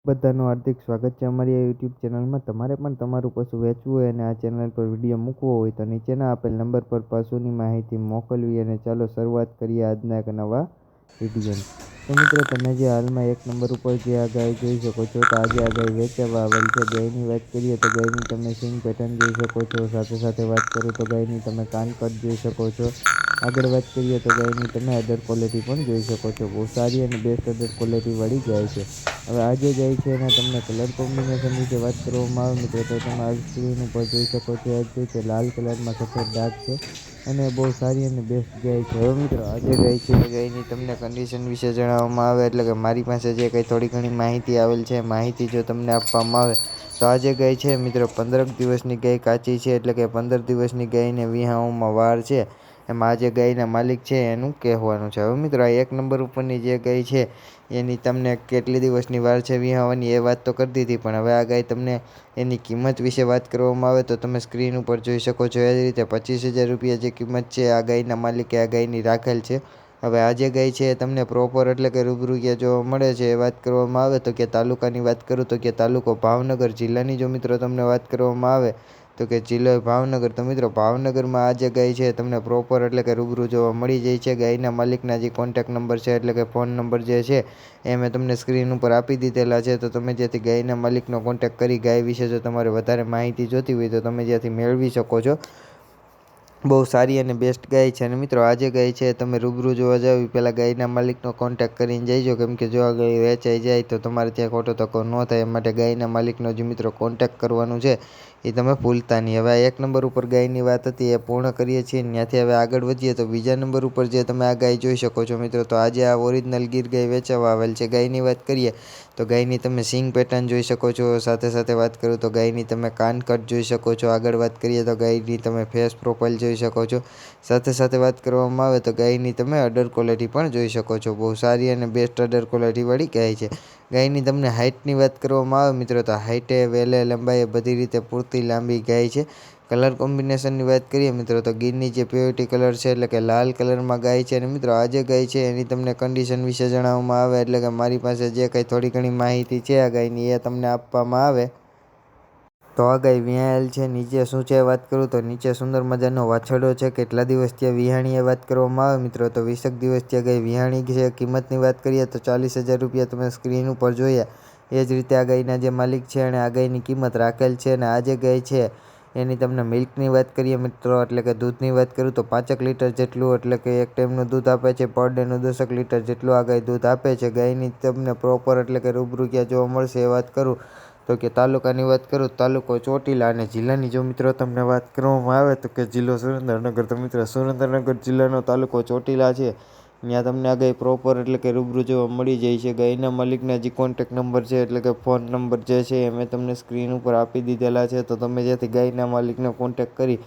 બધાનું હાર્દિક સ્વાગત છે અમારી આ યુટ્યુબ ચેનલમાં। તમારે પણ તમારું પશુ વેચવું હોય અને આ ચેનલ પર વિડીયો મૂકવો હોય તો નીચેના આપેલ નંબર પર પશુની માહિતી મોકલવી। અને ચાલો શરૂઆત કરીએ આજના એક નવા વિડીયોની। તો મિત્રો તમે જે હાલમાં એક નંબર ઉપર જે આ ગાય જોઈ શકો છો, તો આજે આ ગાય વેચવા આવેલ છે। ગાયની વાત કરીએ તો ગાયની તમે સિંગ પેટર્ન જોઈ શકો છો, સાથે સાથે વાત કરું તો ગાયની તમે કાનકટ જોઈ શકો છો। આગળ વાત કરીએ તો ગાયની તમે અડર ક્વોલિટી પણ જોઈ શકો છો। બહુ સારી અને બેસ્ટ અડર ક્વોલિટી વાળી ગાય છે। હવે આ જે ગાય છે એના તમને કલર કોમ્બિનેશન વિશે વાત કરવામાં આવે મિત્રો, તો તમે આ સ્ક્રીન ઉપર જોઈ શકો છો। આ જ રીતે લાલ કલરમાં સફેદ ડાઘ છે અને બહુ સારી અને બેસ્ટ ગાય છે। હવે મિત્રો આ જે ગાય છે એ ગાયની તમને કન્ડિશન વિશે જણાવવામાં આવે એટલે કે મારી પાસે જે કંઈ થોડી ઘણી માહિતી આવેલ છે, માહિતી જો તમને આપવામાં આવે તો આ જે ગાય છે મિત્રો 15 દિવસની ગાય કાચી છે, એટલે કે 15 દિવસની ગાયને વિહાવામાં વાર છે, એમાં આ જે ગાયના માલિક છે એનું કહેવાનું છે। હવે મિત્રો આ એક નંબર ઉપરની જે ગાય છે એની તમને કેટલી દિવસની વાર છે વિહાવાની એ વાત તો કરી દીધી, પણ હવે આ ગાય તમને એની કિંમત વિશે વાત કરવામાં આવે તો તમે સ્ક્રીન ઉપર જોઈ શકો છો। એ જ રીતે 25,000 રૂપિયા જે કિંમત છે આ ગાયના માલિકે આ ગાયની રાખેલ છે। હવે આ જે ગાય છે એ તમને પ્રોપર એટલે કે રૂબરૂ ક્યાં જોવા મળે છે એ વાત કરવામાં આવે તો કે તાલુકાની વાત કરું તો કે તાલુકો ભાવનગર, જિલ્લાની જો મિત્રો તમને વાત કરવામાં આવે તો કે જિલ્લો ભાવનગર। તો મિત્રો ભાવનગરમાં આ જે ગાય છે તમને પ્રોપર એટલે કે રૂબરૂ જોવા મળી જાય છે। ગાયના માલિકના જે કોન્ટેક્ટ નંબર છે એટલે કે ફોન નંબર જે છે એ મેં તમને સ્ક્રીન ઉપર આપી દીધેલા છે, તો તમે જ્યાંથી ગાયના માલિકનો કોન્ટેક્ટ કરી ગાય વિશે જો તમારે વધારે માહિતી જોતી હોય તો તમે જ્યાંથી મેળવી શકો છો। બહુ સારી અને બેસ્ટ ગાય છે। અને મિત્રો આ જે ગાય છે તમે રૂબરૂ જોવા જાવ પહેલાં ગાયના માલિકનો કોન્ટેક્ટ કરીને જઈજો, કેમ કે જો આ ગાય વેચાઈ જાય તો તમારે ત્યાં ખોટો ધક્કો ન થાય એ માટે ગાયના માલિકનો જે મિત્રો કોન્ટેક્ટ કરવાનું છે એ તમે ભૂલતા નહીં। હવે આ એક નંબર ઉપર ગાયની વાત હતી એ પૂર્ણ કરીએ છીએ, ત્યાંથી હવે આગળ વધીએ તો બીજા નંબર ઉપર જે તમે આ ગાય જોઈ શકો છો મિત્રો, તો આજે આ ઓરિજિનલ ગીર ગાય વેચવા આવેલ છે। ગાયની વાત કરીએ તો ગાયની તમે સિંગ પેટર્ન જોઈ શકો છો, સાથે સાથે વાત કરું તો ગાયની તમે કાનકટ જોઈ શકો છો। આગળ વાત કરીએ તો ગાયની તમે ફેસ પ્રોફાઇલ જોઈ શકો છો, સાથે સાથે વાત કરવામાં આવે તો ગાયની તમે અડર ક્વોલિટી પણ જોઈ શકો છો। બહુ સારી અને બેસ્ટ અડર ક્વોલિટીવાળી ગાય છે। ગાયની તમને હાઇટની વાત કરવામાં આવે મિત્રો તો હાઇટે, વેલે, લંબાઈએ બધી રીતે પૂરતી લાંબી ગાય છે। કલર કોમ્બિનેશનની વાત કરીએ મિત્રો તો ગીરની જે પ્યોરિટી કલર છે એટલે કે લાલ કલરમાં ગાય છે। અને મિત્રો આ જે ગાય છે એની તમને કન્ડિશન વિશે જણાવવામાં આવે એટલે કે મારી પાસે જે કંઈ થોડી ઘણી માહિતી છે આ ગાયની એ તમને આપવામાં આવે તો આ ગાય વિહાયેલ છે। નીચે શું છે વાત કરું તો નીચે સુંદર મજાનો વાછરડો છે। કેટલા દિવસ ત્યાં વિહાણી એ વાત કરવામાં આવે મિત્રો તો 20 દિવસ ત્યાં ગાય વિહાણી છે। કિંમતની વાત કરીએ તો 40,000 રૂપિયા તમે સ્ક્રીન ઉપર જોયા એ જ રીતે આ ગાયના જે માલિક છે અને આ ગાયની કિંમત રાખેલ છે। અને આ જે ગાય છે એની તમને મિલ્કની વાત કરીએ મિત્રો એટલે કે દૂધની વાત કરું તો 5 લીટર જેટલું એટલે કે એક ટાઈમનું દૂધ આપે છે। પર ડેનું 10 લીટર જેટલું આ ગાય દૂધ આપે છે। ગાયની તમને પ્રોપર એટલે કે રૂબરૂ ક્યાં જોવા મળશે એ વાત કરું તો કે તાલુકાની વાત કરું તાલુકો ચોટીલા, અને જિલ્લાની જો મિત્રો તમને વાત કરવામાં આવે તો કે જિલ્લો સુરેન્દ્રનગર। તો મિત્રો સુરેન્દ્રનગર જિલ્લાનો તાલુકો ચોટીલા છે, ત્યાં તમને આ ગાય પ્રોપર એટલે કે રૂબરૂ જોવા મળી જાય છે। ગાયના માલિકના જે કોન્ટેક્ટ નંબર છે એટલે કે ફોન નંબર જે છે એ મેં તમને સ્ક્રીન ઉપર આપી દીધેલા છે, તો તમે જ્યાંથી ગાયના માલિકનો કોન્ટેક્ટ કરી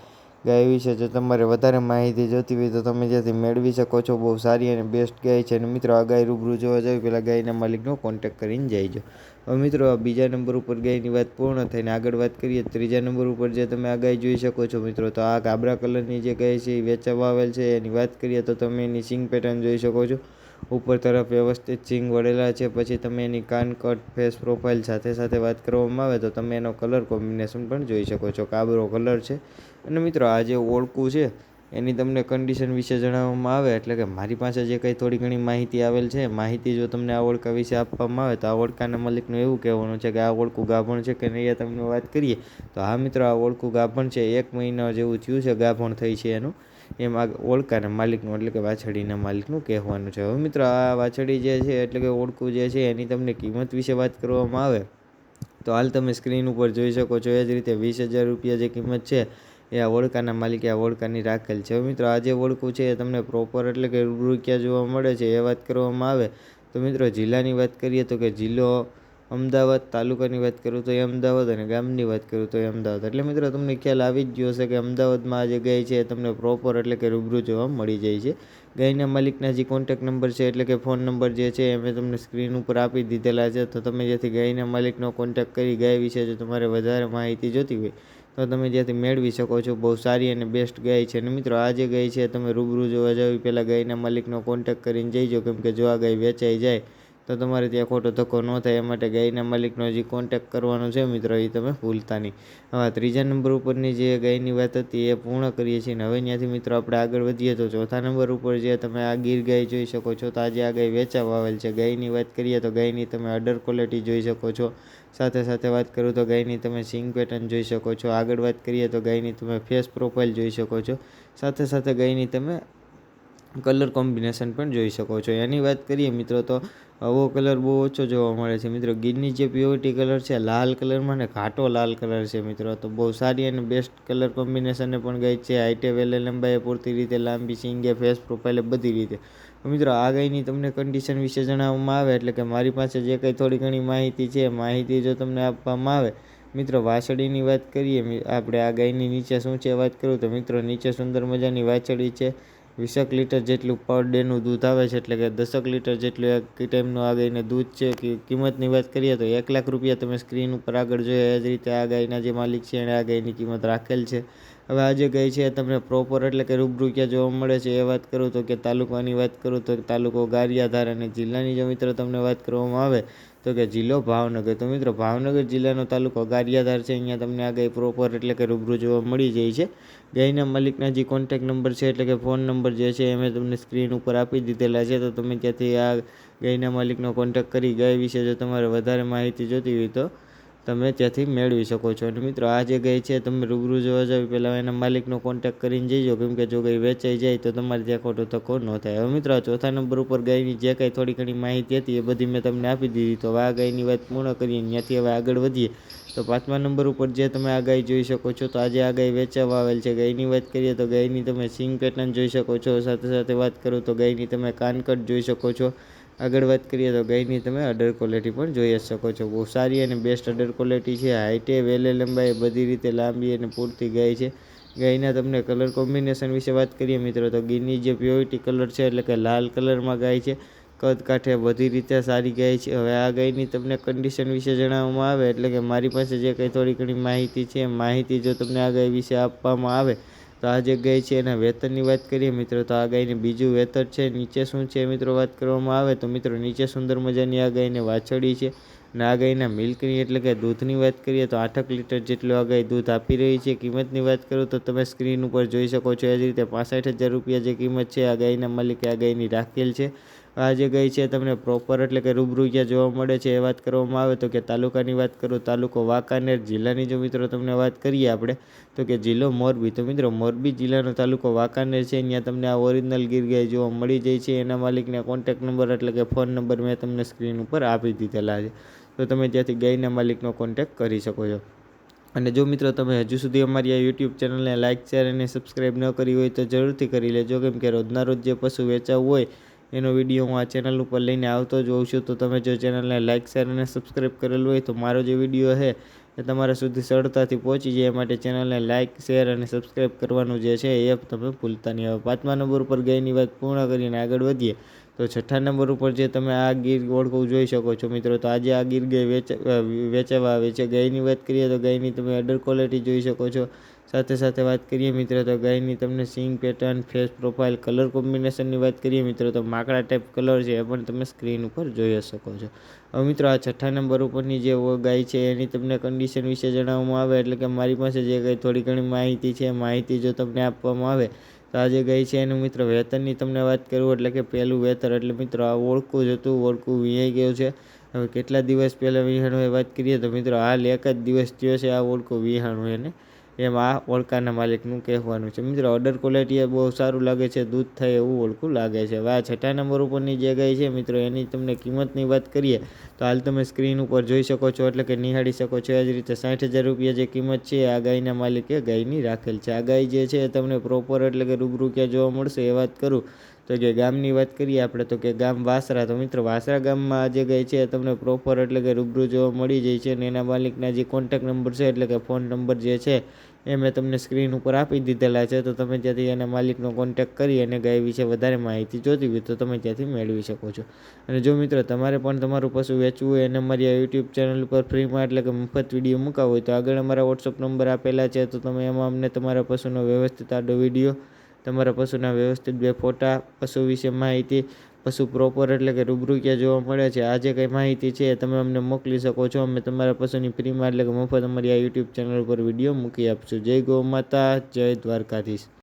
ગાય વિશે જો તમારે વધારે માહિતી જોતી હોય તો તમે જ્યાંથી મેળવી શકો છો। બહુ સારી અને બેસ્ટ ગાય છે। અને મિત્રો આ ગાય રૂબરૂ જોવા જાવ પહેલાં ગાયના માલિકનો કોન્ટેક્ટ કરીને જઈજો। હવે મિત્રો બીજા નંબર ઉપર ગાયની વાત પૂર્ણ થઈને આગળ વાત કરીએ ત્રીજા નંબર ઉપર જે તમે આ ગાય જોઈ શકો છો મિત્રો, તો આ ગાબડા કલરની જે ગાય છે એ વેચવા આવેલ છે। એની વાત કરીએ તો તમે એની સિંગ પેટર્ન જોઈ શકો છો, ઉપર તરફ વ્યવસ્થિત સિંગ વળેલા છે। પછી તમે એની કાન કટ, ફેસ પ્રોફાઇલ સાથે સાથે વાત કરવામાં આવે તો તમે એનો કલર કોમ્બિનેશન પણ જોઈ શકો છો, કાબરો કલર છે। અને મિત્રો આ જે ઓળખું છે એની તમને કન્ડિશન વિશે જણાવવામાં આવે એટલે કે મારી પાસે જે કંઈ થોડી ઘણી માહિતી આવેલ છે, માહિતી જો તમને આ ઓળખા વિશે આપવામાં આવે તો આ ઓળખાના માલિકનું એવું કહેવાનું છે કે આ ઓળખું ગાભણ છે કે નહીં એ તમને વાત કરીએ તો હા મિત્રો આ ઓળખું ગાભણ છે। 1 મહિના જેવું થયું છે ગાભણ થઈ છે એનું, એમ આ ઓળખાના માલિકનું એટલે કે વાછડીના માલિકનું કહેવાનું છે। હવે મિત્રો આ વાછડી જે છે એટલે કે ઓળખું જે છે એની તમને કિંમત વિશે વાત કરવામાં આવે તો હાલ તમે સ્ક્રીન ઉપર જોઈ શકો છો એ જ રીતે 20,000 રૂપિયા જે કિંમત છે એ આ ઓળખાના માલિકે આ ઓળખાની રાખેલ છે। હવે મિત્રો આ જે ઓળખું છે એ તમને પ્રોપર એટલે કે રૂબરૂ ક્યાં જોવા મળે છે એ વાત કરવામાં આવે તો મિત્રો જિલ્લાની વાત કરીએ તો કે જિલ્લો અમદાવાદ, તાલુકાની વાત કરું તો એ અમદાવાદ, અને ગામની વાત કરું તો એ અમદાવાદ। એટલે મિત્રો તમને ખ્યાલ આવી જ ગયો હશે કે અમદાવાદમાં આ જે ગાય છે એ તમને પ્રોપર એટલે કે રૂબરૂ જોવા મળી જાય છે। ગાયના માલિકના જે કોન્ટેક્ટ નંબર છે એટલે કે ફોન નંબર જે છે એ મેં તમને સ્ક્રીન ઉપર આપી દીધેલા છે, તો તમે જ્યાંથી ગાયના માલિકનો કોન્ટેક્ટ કરી ગાય વિશે જો તમારે વધારે માહિતી જોતી હોય તો તમે જ્યાંથી મેળવી શકો છો। બહુ સારી અને બેસ્ટ ગાય છે। અને મિત્રો આ જે ગાય છે તમે રૂબરૂ જોવા જાવ પહેલાં ગાયના માલિકનો કોન્ટેક્ટ કરીને જઈજો, કેમ કે જો આ ગાય વેચાઈ જાય તો તમારે ત્યાં ખોટો ધક્કો ન થાય એ માટે ગાયના માલિકનો જે કોન્ટેક્ટ કરવાનો છે મિત્રો એ તમે ભૂલતા નહીં. હવે ત્રીજા નંબર ઉપરની જે ગાયની વાત હતી એ પૂર્ણ કરીએ છીએ. હવે ત્યાંથી મિત્રો આપણે આગળ વધીએ તો ચોથા નંબર ઉપર જે તમે આ ગીર ગાય જોઈ શકો છો. તો આજે આ ગાય વેચાવા આવેલ છે. ગાયની વાત કરીએ તો ગાયની તમે અડર ક્વોલિટી જોઈ શકો છો. સાથે સાથે વાત કરું તો ગાયની તમે સિંગ પેટર્ન જોઈ શકો છો. આગળ વાત કરીએ તો ગાયની તમે ફેસ પ્રોફાઇલ જોઈ શકો છો. સાથે સાથે ગાયની તમે કલર કોમ્બિનેશન પણ જોઈ શકો છો. એની વાત કરીએ મિત્રો તો આવો કલર બહુ ઓછો જોવા મળે છે મિત્રો. ગીરની જે પ્યોરિટી કલર છે લાલ કલરમાં ને ઘાટો લાલ કલર છે મિત્રો. તો બહુ સારી અને બેસ્ટ કલર કોમ્બિનેશનને પણ ગાય છે. હાઈટે વેલે લંબાઈએ પૂરતી રીતે લાંબી સિંગે ફેસ પ્રોફાઇલે બધી રીતે. મિત્રો આ ગાયની તમને કન્ડિશન વિશે જણાવવામાં આવે એટલે કે મારી પાસે જે કંઈ થોડી ઘણી માહિતી છે માહિતી જો તમને આપવામાં આવે. મિત્રો વાછડીની વાત કરીએ આપણે આ ગાયની નીચે શું છે વાત કરું તો મિત્રો નીચે સુંદર મજાની વાછડી છે. 20 લીટર જેટલું પર ડેનું દૂધ આવે છે એટલે કે 10 લીટર જેટલું એક ટાઈમનું આ ગાયને દૂધ છે. કિંમતની વાત કરીએ તો 1 લાખ રૂપિયા તમે સ્ક્રીન ઉપર આગળ જોયા એ જ રીતે આ ગાયના જે માલિક છે એણે આ ગાયની કિંમત રાખેલ છે. હવે આ જે ગાય છે તમને પ્રોપર એટલે કે રૂબરૂ ક્યાં જોવા મળે છે એ વાત કરું તો કે તાલુકાની વાત કરું તો તાલુકો ગારિયાધાર અને જિલ્લાની જો મિત્રો તમને વાત કરવામાં આવે તો કે જિલ્લો ભાવનગર. તો મિત્રો ભાવનગર જિલ્લાનો તાલુકો ગારિયાધાર છે. અહીંયા તમને આ ગાય પ્રોપર એટલે કે રૂબરૂ જોવા મળી જાય છે. ગાયના માલિકના જે કોન્ટેક્ટ નંબર છે એટલે કે ફોન નંબર જે છે એ મેં તમને સ્ક્રીન ઉપર આપી દીધેલા છે. તો તમે ત્યાંથી આ ગાયના માલિકનો કોન્ટેક્ટ કરી ગાય વિશે જો તમારે વધારે માહિતી જોતી હોય તો તમે ત્યાંથી મેળવી શકો છો. અને મિત્રો આ જે ગાય છે તમે રૂબરૂ જોવા જાવ પહેલાં એના માલિકનો કોન્ટેક્ટ કરીને જઈજો, કેમ કે જો ગાય વેચાઈ જાય તો તમારે ત્યાં ખોટો ધક્કો ન થાય. હવે મિત્રો આ ચોથા નંબર ઉપર ગાયની જે કાંઈ થોડી ઘણી માહિતી હતી એ બધી મેં તમને આપી દીધી. તો હવે આ ગાયની વાત પૂર્ણ કરીએ ત્યાંથી હવે આગળ વધીએ તો પાંચમા નંબર ઉપર જે તમે આ ગાય જોઈ શકો છો. તો આજે આ ગાય વેચાવા આવેલ છે. ગાયની વાત કરીએ તો ગાયની તમે સિંગ પેટર્ન જોઈ શકો છો. સાથે સાથે વાત કરું તો ગાયની તમે કાનકટ જોઈ શકો છો. આગળ વાત કરીએ તો ગાયની તમે અડર ક્વોલિટી પણ જોઈ જ શકો છો. બહુ સારી અને બેસ્ટ અડર ક્વોલિટી છે. હાઈટે વેલે લંબાઈ બધી રીતે લાંબી અને પૂરતી ગાય છે. ગાયના તમને કલર કોમ્બિનેશન વિશે વાત કરીએ મિત્રો તો ગીરની જે પ્યોરિટી કલર છે એટલે કે લાલ કલરમાં ગાય છે. કદ કાઠે બધી રીતે સારી ગાય છે. હવે આ ગાયની તમને કન્ડિશન વિશે જણાવવામાં આવે એટલે કે મારી પાસે જે કંઈ થોડી ઘણી માહિતી છે માહિતી જો તમને આ ગાય વિશે આપવામાં આવે તો આ જે ગાય છે એના વેતનની વાત કરીએ મિત્રો તો આ ગાયને બીજું વેતર છે. નીચે શું છે મિત્રો વાત કરવામાં આવે તો મિત્રો નીચે સુંદર મજાની આ ગાયને વાછડી છે. અને આ ગાયના મિલ્કની એટલે કે દૂધની વાત કરીએ તો 8 લીટર જેટલું આ ગાય દૂધ આપી રહી છે. કિંમતની વાત કરું તો તમે સ્ક્રીન ઉપર જોઈ શકો છો એ જ રીતે 65,000 રૂપિયા જે કિંમત છે આ ગાયના માલિકે આ ગાયની રાખેલ છે. આ જે ગાય છે તમને પ્રોપર એટલે કે રૂબરૂ ક્યાં જોવા મળે છે એ વાત કરવામાં આવે તો કે તાલુકાની વાત કરું તાલુકો વાંકાનેર. જિલ્લાની જો મિત્રો તમને વાત કરીએ આપણે તો કે જિલ્લો મોરબી. તો મિત્રો મોરબી જિલ્લાનો તાલુકો વાંકાનેર છે. ત્યાં તમને આ ઓરિજિનલ ગીર ગાય જોવા મળી જાય છે. એના માલિકના કોન્ટેક્ટ નંબર એટલે કે ફોન નંબર મેં તમને સ્ક્રીન ઉપર આપી દીધેલા છે. તો તમે ત્યાંથી ગાયના માલિકનો કોન્ટેક્ટ કરી શકો છો. અને જો મિત્રો તમે હજુ સુધી અમારી આ યુટ્યુબ ચેનલને લાઇક શેર અને સબસ્ક્રાઈબ ન કરી હોય તો જરૂરથી કરી લેજો, કેમ કે રોજના રોજ જે પશુ વેચાવું હોય એનો વિડીયો હું આ ચેનલ ઉપર લઈને આવતો જ હોઉં છું. તો તમે જો ચેનલને લાઇક શેર અને સબસ્ક્રાઈબ કરેલું હોય તો મારો જે વિડીયો છે એ તમારા સુધી સરળતાથી પહોંચી જાય એ માટે ચેનલને લાઇક શેર અને સબસ્ક્રાઈબ કરવાનું જે છે એ તમે ભૂલતા નહીં. હવે પાંચમા નંબર ઉપર ગાયની વાત પૂર્ણ કરીને આગળ વધીએ તો છઠ્ઠા નંબર ઉપર જે તમે આ ગીર ઓળખું જોઈ શકો છો મિત્રો. તો આજે આ ગીર ગાય વેચાવા આવે છે. ગાયની વાત કરીએ તો ગાયની તમે અડર ક્વોલિટી જોઈ શકો છો. સાથે સાથે વાત કરીએ મિત્રો તો ગાયની તમને સિંગ પેટર્ન ફેસ પ્રોફાઇલ કલર કોમ્બિનેશનની વાત કરીએ મિત્રો તો માકડા ટાઈપ કલર છે એ પણ તમે સ્ક્રીન ઉપર જોઈ શકો છો. હવે મિત્રો આ છઠ્ઠા નંબર ઉપરની જે ગાય છે એની તમને કન્ડિશન વિશે જણાવવામાં આવે એટલે કે મારી પાસે જે કંઈ થોડી ઘણી માહિતી છે માહિતી જો તમને આપવામાં આવે તો આ જે ગાય છે એનું મિત્રો વેતનની તમને વાત કરું એટલે કે પહેલું વેતર એટલે મિત્રો આ ઓળખું જ હતું. ઓળખું વીણાઈ ગયું છે. હવે કેટલા દિવસ પહેલાં વિહાણું એ વાત કરીએ તો મિત્રો હાલ એક જ દિવસ થયો છે આ ઓળખું વિહાણું એને. એમ આ ઓળખાના માલિકનું કહેવાનું છે. મિત્રો અડર ક્વોલિટી એ બહુ સારું લાગે છે. દૂધ થાય એવું ઓળખું લાગે છે. હવે આ છઠ્ઠા નંબર ઉપરની જે ગાય છે મિત્રો એની તમને કિંમતની વાત કરીએ તો હાલ તમે સ્ક્રીન ઉપર જોઈ શકો છો એટલે કે નિહાળી શકો છો. એ જ રીતે 60,000 રૂપિયા જે કિંમત છે આ ગાયના માલિકે ગાયની રાખેલ છે. આ ગાય જે છે એ તમને પ્રોપર એટલે કે રૂબરૂ ક્યાં જોવા મળશે એ વાત કરું તો કે ગામની વાત કરીએ આપણે તો કે ગામ વાસરા. તો મિત્રો વાસરા ગામમાં આ જે ગાય છે તમને પ્રોપર એટલે કે રૂબરૂ જોવા મળી જાય છે. અને એના માલિકના જે કોન્ટેક્ટ નંબર છે એટલે કે ફોન નંબર જે છે એ મેં તમને સ્ક્રીન ઉપર આપી દીધેલા છે. તો તમે ત્યાંથી એના માલિકનો કોન્ટેક્ટ કરી અને ગાય વિશે વધારે માહિતી જોતી હોય તો તમે ત્યાંથી મેળવી શકો છો. અને જો મિત્રો તમારે પણ તમારું પશુ વેચવું હોય અને અમારી આ યુટ્યુબ ચેનલ ઉપર ફ્રીમાં એટલે કે મફત વિડીયો મૂકાવો હોય તો આગળ અમારા વોટ્સઅપ નંબર આપેલા છે. તો તમે એમાં અમને તમારા પશુનો વ્યવસ્થિત આડો વિડીયો, તમારા પશુના વ્યવસ્થિત 2 ફોટા, પશુ વિશે માહિતી પશુ પ્રોપર એટલે કે રૂબરૂ ક્યાં જોવા મળે છે, આ જે કંઈ માહિતી છે એ તમે અમને મોકલી શકો છો. અમે તમારા પશુની ફ્રીમાં એટલે કે મફત અમારી આ યુટ્યુબ ચેનલ પર વિડીયો મૂકી આપશું. જય ગૌ માતા, જય દ્વારકાધીશ.